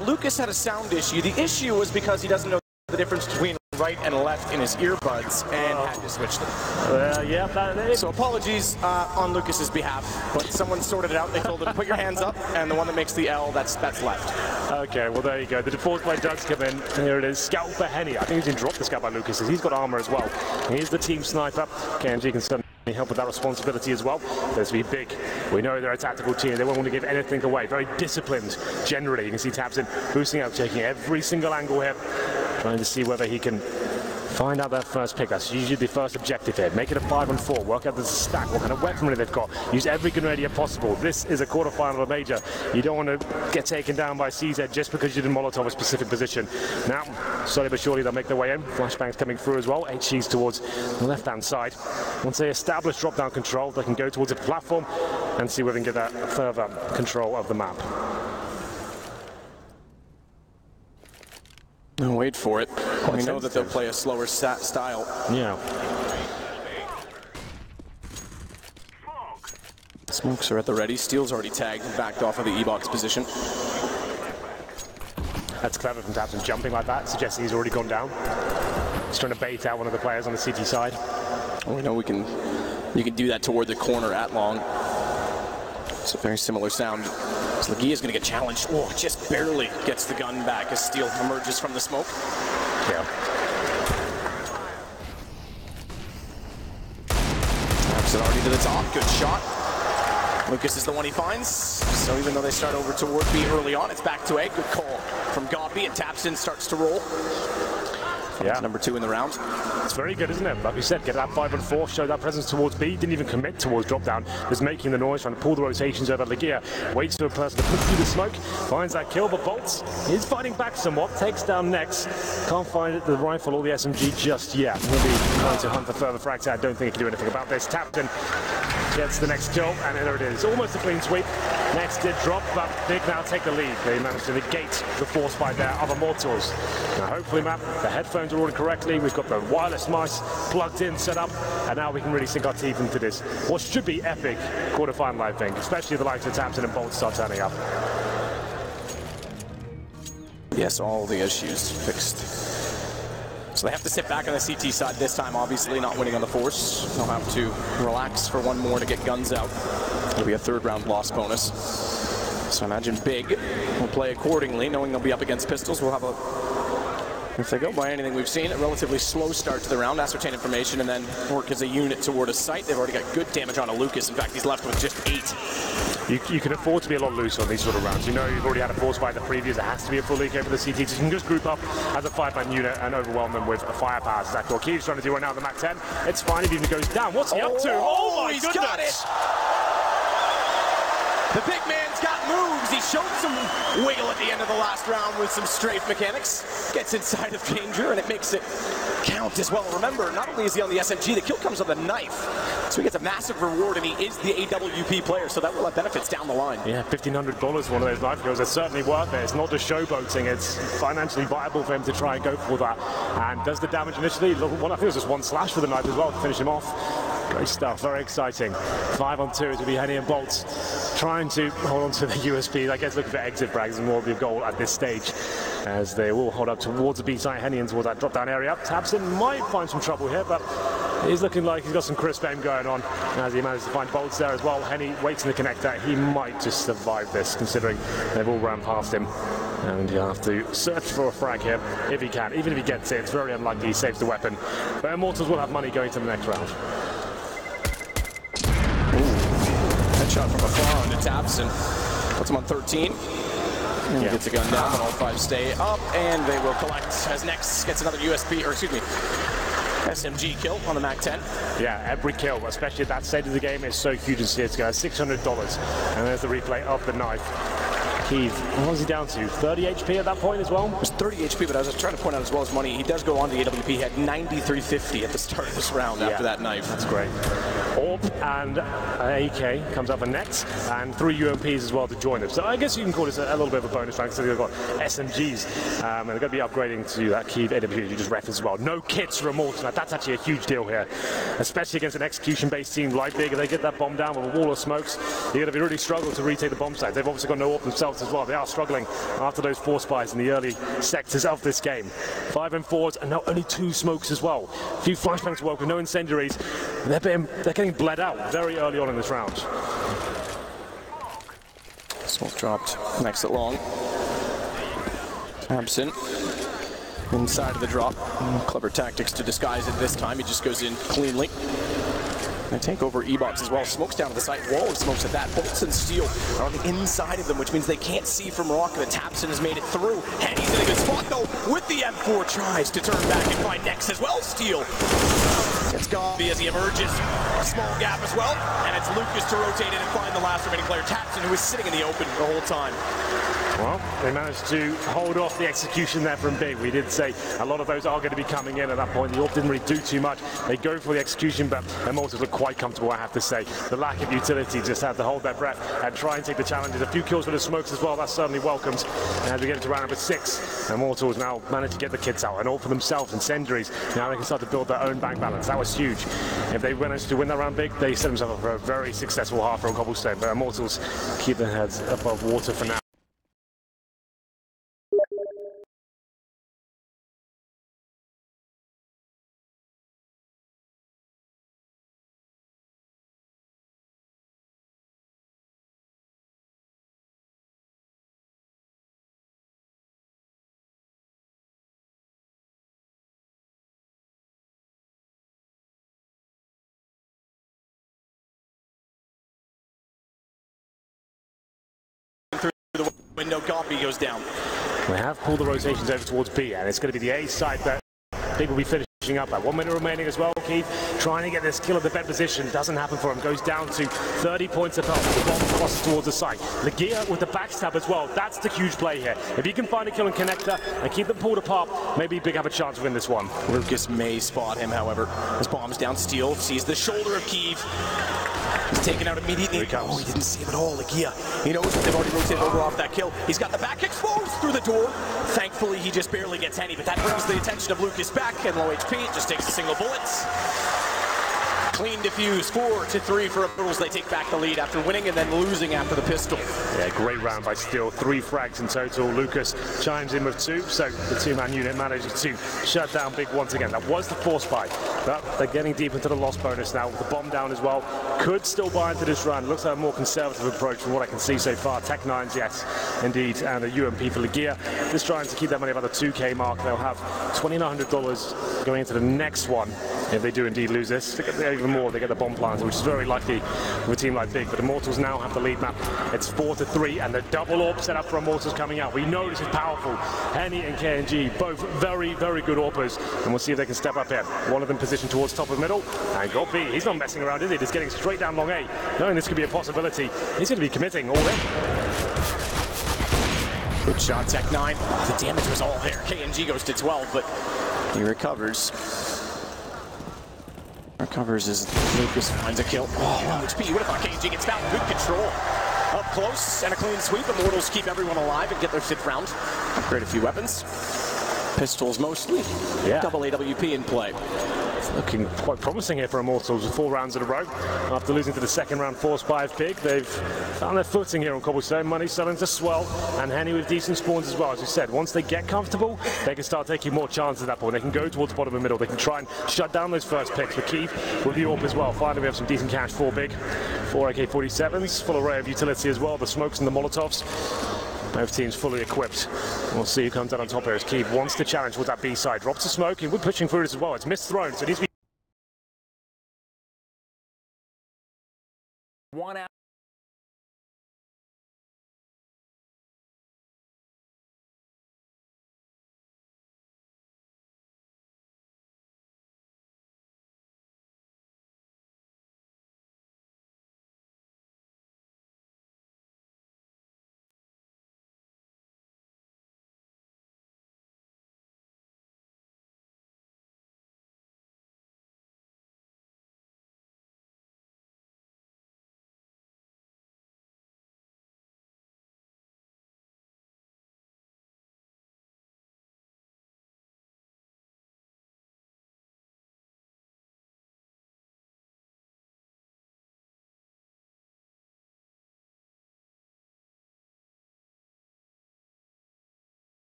Lucas had a sound issue. The issue was because he doesn't know the difference between right and left in his earbuds and had to switch them. Yeah, so apologies on Lucas's behalf, but someone sorted it out. They told him, put your hands up, and the one that makes the L, that's left. Okay, well there you go. The default play does come in. Here it is. Scout for Henny. I think he's been dropped the scout by Lucas. He's got armor as well. He's the team sniper. KMG can certainly help with that responsibility as well. There's to be big. We know they're a tactical team. They won't want to give anything away. Very disciplined, generally. You can see Tabson boosting out, taking every single angle here, trying to see whether he can find out that first pick. That's usually the first objective here. Make it a 5-on-4. Work out the stack, what kind of weaponry they've got. Use every gun area possible. This is a quarterfinal of a major. You don't want to get taken down by CZ just because you didn't Molotov a specific position. Now, slowly but surely they'll make their way in. Flashbangs coming through as well. HG's towards the left-hand side. Once they establish drop-down control, they can go towards a platform and see whether they can get that further control of the map. No, wait for it. We know that they'll play a slower style. Yeah. Smokes are at the ready. Steel's already tagged and backed off of the E-box position. That's clever from Tabson, jumping like that, suggesting he's already gone down. He's trying to bait out one of the players on the CT side. Well, we know you can do that toward the corner at long. It's a very similar sound. So Leguia's going to get challenged. Oh, just barely gets the gun back as Steel emerges from the smoke. Yeah. Taps it already to the top. Good shot. Lucas is the one he finds. So even though they start over toward B early on, it's back to A. Good call from Godby, and Tapson starts to roll. Yeah. Number 2 in the round. It's very good, isn't it? Like we said, get that 5-on-4, show that presence towards B. Didn't even commit towards drop down. Just making the noise, trying to pull the rotations over. Leguia waits for a person to push through the smoke, finds that kill, but Bolts is fighting back somewhat. Takes down Nex. Can't find the rifle or the SMG just yet. He'll be trying to hunt for further frags. I don't think he can do anything about this. Tapton gets the next kill, and there it is. Almost a clean sweep. Nex did drop, but Big now take the lead. They managed to negate the force by there of Immortals. Now hopefully, Matt, the headphones are working correctly. We've got the wireless mice plugged in, set up, and now we can really sink our teeth into this. What should be epic quarterfinal, I think, especially if the likes of Tabson and Bolt start turning up. Yes, all the issues fixed. So they have to sit back on the CT side this time, obviously not winning on the force. They'll have to relax for one more to get guns out. It'll be a 3rd round loss bonus. So I imagine Big will play accordingly, knowing they'll be up against pistols. We'll have a, if they go by anything we've seen, a relatively slow start to the round, ascertain information, and then work as a unit toward a site. They've already got good damage on a Lucas. In fact, he's left with just 8. You can afford to be a lot looser on these sort of rounds. You know you've already had a force fight the previous. It has to be a full leak over the CT. So you can just group up as a 5-man unit and overwhelm them with a firepower. That's what Keith's trying to do right now in the Mac 10. It's fine if he even goes down. What's he up to? Oh my goodness! Got it! The big man's got moves. He showed some wiggle at the end of the last round with some strafe mechanics. Gets inside of danger, and it makes it count as well. Remember, not only is he on the SMG, the kill comes with a knife. So he gets a massive reward, and he is the AWP player, so that will have benefits down the line. Yeah, $1,500 for one of those knife kills. It's certainly worth it. It's not just showboating. It's financially viable for him to try and go for that. And does the damage initially. I think it was just 1 slash for the knife as well to finish him off. Great stuff, very exciting. 5-on-2, it will be Henny and Bolts trying to hold on to the USP. I guess looking for exit frags and more of the goal at this stage, as they will hold up towards the B side, Henny and towards that drop-down area. Tabson might find some trouble here, but he's looking like he's got some crisp aim going on as he managed to find Bolts there as well. Henny waits in the connector. He might just survive this, considering they've all ran past him. And he'll have to search for a frag here, if he can. Even if he gets it, it's very unlikely he saves the weapon. But Immortals will have money going to the next round. Shot from afar onto Tabson. Puts him on 13. And gets a gun down, but all 5 stay up, and they will collect as Nex gets another SMG kill on the Mac 10. Yeah, every kill, especially at that stage of the game, is so huge in CSGO. $600. And there's the replay of the knife. Keith, what was he down to? 30 HP at that point as well? It was 30 HP, but I was trying to point out as well as money, he does go on to AWP. He had 9350 at the start of this round after that knife. That's great. Orb and AK comes up for Nex, and 3 UMPs as well to join them. So I guess you can call this a little bit of a bonus round, because they've got SMGs, and they're going to be upgrading to that Keith AWP you just referenced as well. No kits for Immortals. Now that's actually a huge deal here, especially against an execution-based team like Big. If they get that bomb down with a wall of smokes, you're going to be really struggle to retake the bomb sites. They've obviously got no AWP themselves Immortals as well. They are struggling after those 4 spies in the early sectors of this game. 5 and 4s, and now only 2 smokes as well. A few flashbangs work with no incendiaries. They're getting bled out very early on in this round. Smoke dropped, makes it long. Absent. Inside of the drop. Clever tactics to disguise it this time. He just goes in cleanly. They take over E-Box as well. Smoke's down to the site. Wall of smokes at that. Bolts and Steel are on the inside of them, which means they can't see from Rock. The Tapson has made it through. Henny's in a good spot, though, with the M4. Tries to turn back and find Nex as well. Steel. It's Gabi as he emerges. A small gap as well. And it's Lucas to rotate in and find the last remaining player, Tapson, who is sitting in the open the whole time. Well, they managed to hold off the execution there from Big. We did say a lot of those are going to be coming in at that point. The AWP didn't really do too much. They go for the execution, but Immortals look quite comfortable, I have to say. The lack of utility just had to hold their breath and try and take the challenges. A few kills for the smokes as well. That's certainly welcomed. And as we get into round number 6, Immortals now managed to get the kits out and all for themselves, incendiaries. Now they can start to build their own bank balance. That was huge. If they managed to win that round Big, they set themselves up for a very successful half on Cobblestone. But Immortals keep their heads above water for now. The window, Gabi goes down. We have pulled the rotations over towards B, and it's going to be the A side that Big will be finishing up at. 1 minute remaining as well. Keith trying to get this kill at the bed position. Doesn't happen for him. Goes down to 30 points of health. The bomb crosses towards the site. Legia with the backstab as well. That's the huge play here. If he can find a kill and connector and keep them pulled apart, maybe Big have a chance to win this one. Lucas may spot him, however. His bomb's down. Steel sees the shoulder of Kiev. He's taken out immediately. Oh, he didn't see him at all. Legia. He knows that they've already rotated over off that kill. He's got the back exposed through the door. Thankfully, he just barely gets Henny, but that brings the attention of Lucas back, and low HP. It just takes a single bullet. Clean defuse, 4-3 for Immortals. They take back the lead after winning and then losing after the pistol. Yeah, great round by Steel. 3 frags in total. Lucas chimes in with 2, so the 2-man unit managed to shut down Big once again. That was the 4 spy, but they're getting deep into the loss bonus now with the bomb down as well. Could still buy into this round. Looks like a more conservative approach from what I can see so far. Tech 9s, yes, indeed, and a UMP for Legia. Just trying to keep that money about the 2K mark. They'll have $2,900 going into the next one if they do indeed lose this. They get even more. They get the bomb planter, which is very likely with a team like Big. But Immortals now have the lead map. It's 4-3, and the double AWP set up for Immortals coming out. We know this is powerful. Henny and KNG, both very, very good AWPers, and we'll see if they can step up here. One of them positioned towards top of middle, and got B. He's not messing around, is he? He's getting straight down long A. Knowing this could be a possibility, he's going to be committing all in. Good shot, Tech 9. Oh, the damage was all there. KNG goes to 12, but he recovers. Recovers as Lucas finds a kill. Oh, 1 HP. What if KNG gets found? Good control. Up close and a clean sweep. Immortals keep everyone alive and get their 5th round. Upgrade a few weapons. Pistols mostly. Yeah. Double AWP in play. Looking quite promising here for Immortals with 4 rounds in a row. After losing to the second round 4-5 Big, they've found their footing here on Cobblestone. Money starting to swell, and Henny with decent spawns as well. As we said, once they get comfortable, they can start taking more chances at that point. They can go towards the bottom and middle. They can try and shut down those first picks. For Keith with the AWP as well. Finally, we have some decent cash for Big. 4 AK-47s, full array of utility as well. The smokes and the Molotovs. Both teams fully equipped. We'll see who comes out on top here as Keith wants to challenge with that B side. Drops the smoke, and we're pushing through this as well. It's missed thrown, so it needs to be one out.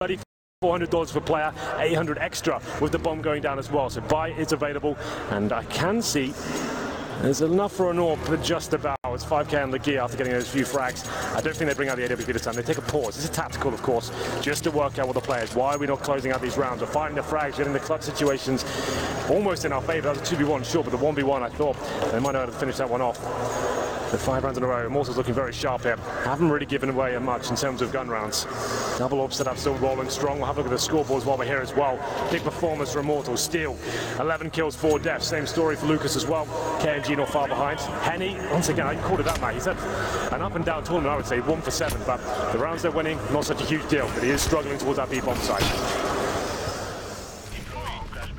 $3,400 per player, 800 extra with the bomb going down as well. So buy is available, and I can see there's enough for an AWP, but just about. It's 5k on the gear after getting those few frags. I don't think they bring out the AWP this time. They take a pause. This is tactical, of course, just to work out with the players. Why are we not closing out these rounds? We're finding the frags, getting the clutch situations almost in our favor. That was a 2v1, sure, but the 1v1, I thought they might know how to finish that one off. The 5 rounds in a row. Immortals looking very sharp here. Haven't really given away much in terms of gun rounds. Double AWP setup still rolling strong. We'll have a look at the scoreboards while we're here as well. Big performance for Immortals. Steal, 11 kills, 4 deaths. Same story for Lucas as well. KNG not far behind. Henny, once again, I called it that, mate. He's had an up and down tournament, I would say, 1 for 7. But the rounds they're winning, not such a huge deal. But he is struggling towards that B-bomb side.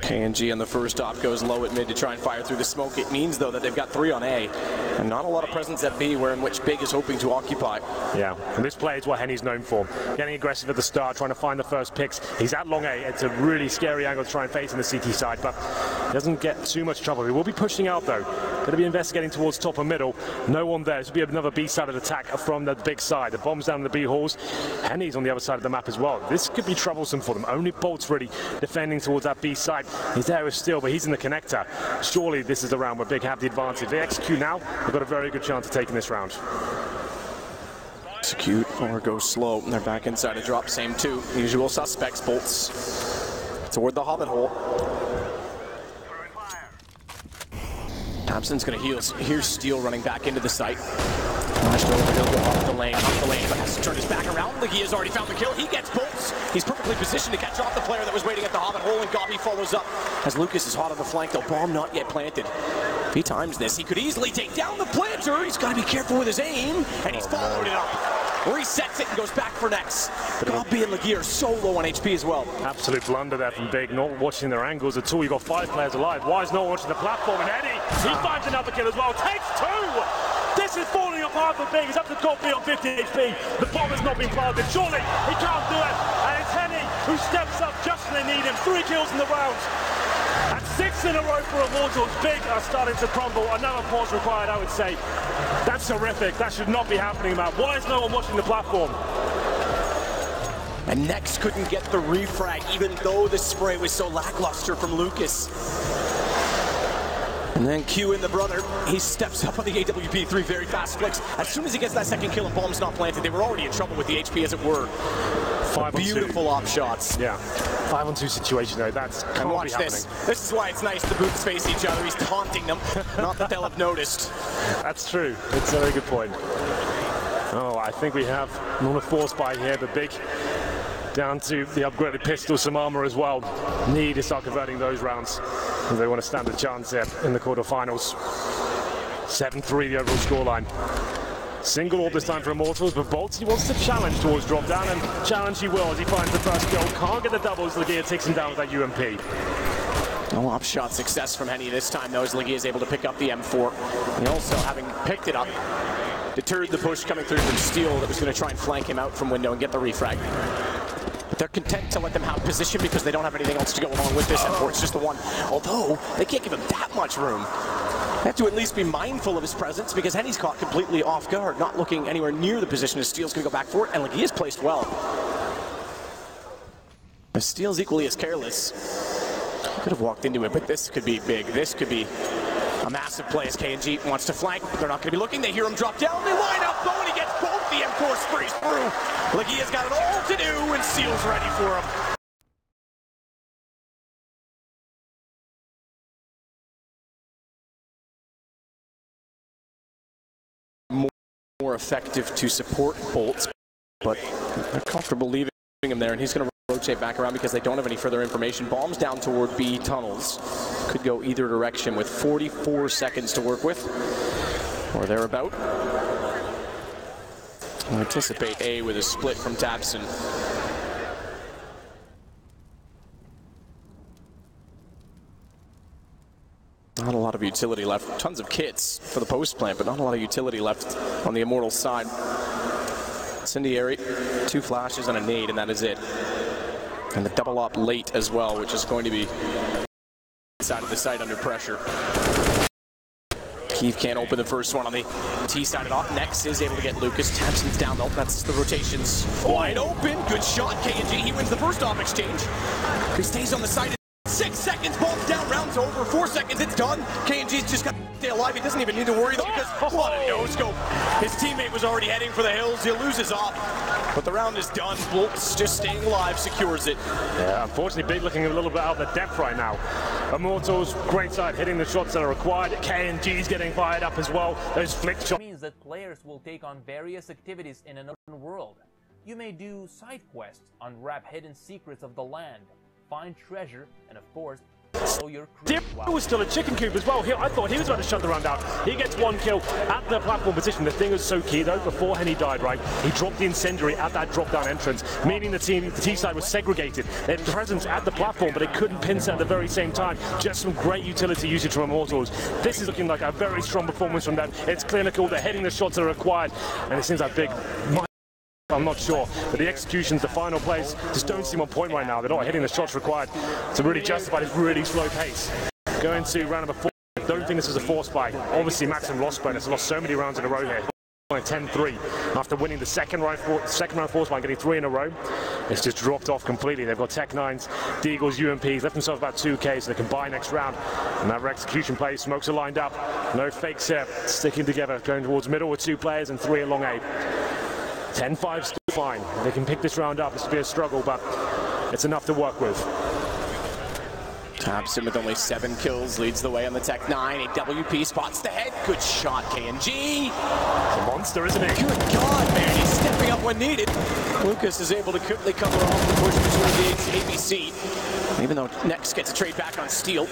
KNG on the first op goes low at mid to try and fire through the smoke. It means, though, that they've got 3 on A, and not a lot of presence at B, where in which Big is hoping to occupy. Yeah, and this play is what Henny's known for. Getting aggressive at the start, trying to find the first picks. He's at long A. It's a really scary angle to try and face in the CT side, but he doesn't get too much trouble. He will be pushing out, though. Going to be investigating towards top and middle. No one there. This will be another B-sided attack from the big side. The bomb's down in the B halls. Henny's on the other side of the map as well. This could be troublesome for them. Only Bolt's really defending towards that B side. He's there with Steel, but he's in the connector. Surely this is the round where Big have the advantage. If they execute now, they've got a very good chance of taking this round. Execute or go slow. They're back inside a drop. Same 2. Usual suspects. Bolts toward the Hobbit hole. Thompson's going to heal. Here's Steel running back into the site. Flashed over, he'll go off the lane, but has to turn his back around. He has already found the kill. He gets bolts. He's perfectly positioned to catch off the player that was waiting at the Hobbit hole, and Gobby follows up as Lucas is hot on the flank, though. Bomb not yet planted. If he times this, he could easily take down the planter. He's got to be careful with his aim, and he's followed it up. Resets it and goes back for next. Gobby and Leguier are so low on HP as well. Absolute blunder there from Big, not watching their angles at all. You've got 5 players alive. Why is no one watching the platform? And Eddie, he finds another kill as well. Takes 2! This is falling apart for Big. He's up to Gobby on 50 HP. The bomb has not been planted. Surely he can't do it. And it's Henny who steps up just when they need him. 3 kills in the round. And 6 in a row for Immortals. Big are starting to crumble. Another pause required, I would say. That's horrific. That should not be happening, man. Why is no one watching the platform? And Next couldn't get the refrag, even though the spray was so lackluster from Lucas. And then Q in the brother, he steps up on the AWP, 3 very fast flicks. As soon as he gets that second kill and bomb's not planted, they were already in trouble with the HP, as it were. 5 Beautiful op shots. Yeah, 5-on-2 situation though. That's and watch this. This is why it's nice the boots face each other. He's taunting them. Not that they'll have noticed. That's true. It's a very good point. Oh, I think we have not a force buy here, but Big down to the upgraded pistol, some armor as well. Need to start converting those rounds if they want to stand a chance here in the quarterfinals. 7-3 the overall scoreline. Single AWP this time for Immortals, but Bolts, he wants to challenge towards drop down, and challenge he will as he finds the first kill. Can't get the doubles, Leguier takes him down with that UMP. No op shot success from Henny this time, though, as Leguier is able to pick up the M4. And also, having picked it up, deterred the push coming through from Steel that was going to try and flank him out from window and get the refrag. But they're content to let them have position because they don't have anything else to go along with this M4. It's just the one. Although, they can't give him that much room. They have to at least be mindful of his presence because Henny's caught completely off guard, not looking anywhere near the position as Steel's going to go back for it, and Leguier's placed well. As Steel's equally as careless. Could have walked into it, but this could be big. This could be a massive play as KNG wants to flank. They're not going to be looking. They hear him drop down. They line up, though, and he gets both. The M4 sprays through. Leguier's got it all to do, and Steel's ready for him. More effective to support Bolts, but they're comfortable leaving him there, and he's going to rotate back around because they don't have any further information. Bombs down toward B tunnels. Could go either direction with 44 seconds to work with, or thereabout. I anticipate A with a split from Tabson. Not a lot of utility left. Tons of kits for the post plant, but not a lot of utility left on the Immortals side. Incendiary, 2 flashes and a nade, and that is it. And the double op late as well, which is going to be inside of the site under pressure. Keith can't open the first one on the T side at all. Next is able to get Lucas. Tamsin's down though. That's the rotations wide open. Good shot, KNG. He wins the first off exchange. He stays on the side. 6 seconds, ball's down, round's over. 4 seconds, it's done. KNG's just got to stay alive. He doesn't even need to worry though because what a no-scope. His teammate was already heading for the hills. He loses off. But the round is done. Bolt's just staying alive, secures it. Yeah, unfortunately, Big looking a little bit out of the depth right now. Immortals, great side, hitting the shots that are required. KNG's getting fired up as well. Those flick shots. Means that players will take on various activities in another world. You may do side quests, unwrap hidden secrets of the land, find treasure, and of course, follow your crew. Was still a chicken coop as well. I thought he was about to shut the round out. He gets one kill at the platform position. The thing was so key though, before Henny died, right? He dropped the incendiary at that drop-down entrance, meaning the T side was segregated. They had presence at the platform, but they couldn't pin set at the very same time. Just some great utility usage from Immortals. This is looking like a very strong performance from them. It's clinical. They're hitting the shots that are required, and it seems like Big. I'm not sure, but the executions, the final plays, just don't seem on point right now. They're not hitting the shots required to really justify this really slow pace. Going to round number 4, I don't think this is a force buy. Obviously, Maxim lost bonus, lost so many rounds in a row here. 10-3 after winning the second round force buy, getting 3 in a row. It's just dropped off completely. They've got Tech 9s, Deagles, UMPs, left themselves about 2K so they can buy next round. And that execution play, smokes are lined up. No fakes here, sticking together, going towards middle with 2 players and 3 along A. 10-5 still fine. They can pick this round up. This will be a struggle, but it's enough to work with. Tamsin with only 7 kills leads the way on the Tech 9. A WP spots the head. Good shot, KNG. It's a monster, isn't it? Good God, man. He's stepping up when needed. Lucas is able to quickly cover off the push between the ABC. Even though Next gets a trade back on Steel.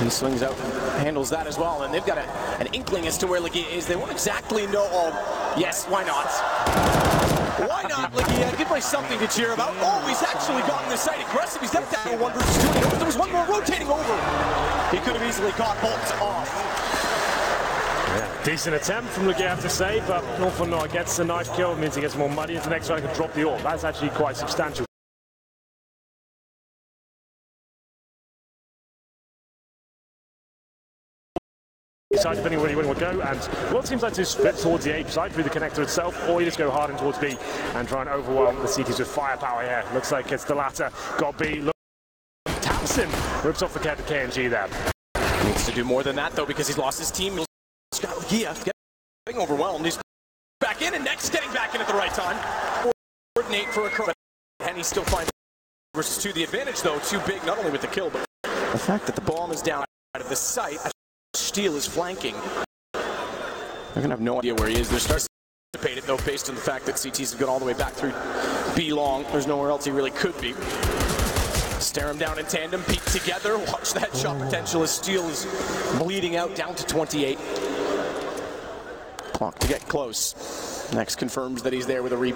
He swings out and handles that as well. And they've got an inkling as to where Legia is. They won't exactly know. Oh, yes, why not? Why not, Legia? Give me something to cheer about. Oh, he's actually gotten this side aggressive. He's up down 1 versus 2. There was one more rotating over. He could have easily caught Bolt off. Yeah, decent attempt from Legia, I have to say, but not for naught. Gets a nice kill, means he gets more money into the next round and can drop the orb. That's actually quite substantial. Side, depending where you want to go, and what seems like to split towards the A side through the connector itself, or you just go hard in towards B and try and overwhelm the CTs with firepower here. Looks like it's the latter. Got B. Look, Tamsin rips off the KNG there. Needs to do more than that though because he's lost his team. He's got Legia getting overwhelmed. He's back in and Next getting back in at the right time. Coordinate for a curl. And he still finds versus 2 the advantage though. Too big not only with the kill but the fact that the bomb is down out of the sight. Steel is flanking. They're going to have no idea where he is. They're starting to anticipate it, though, based on the fact that CTs have gone all the way back through B long. There's nowhere else he really could be. Stare him down in tandem, peek together. Watch that shot potential as Steel is bleeding out down to 28. Clock to get close. Next confirms that he's there with a repeat.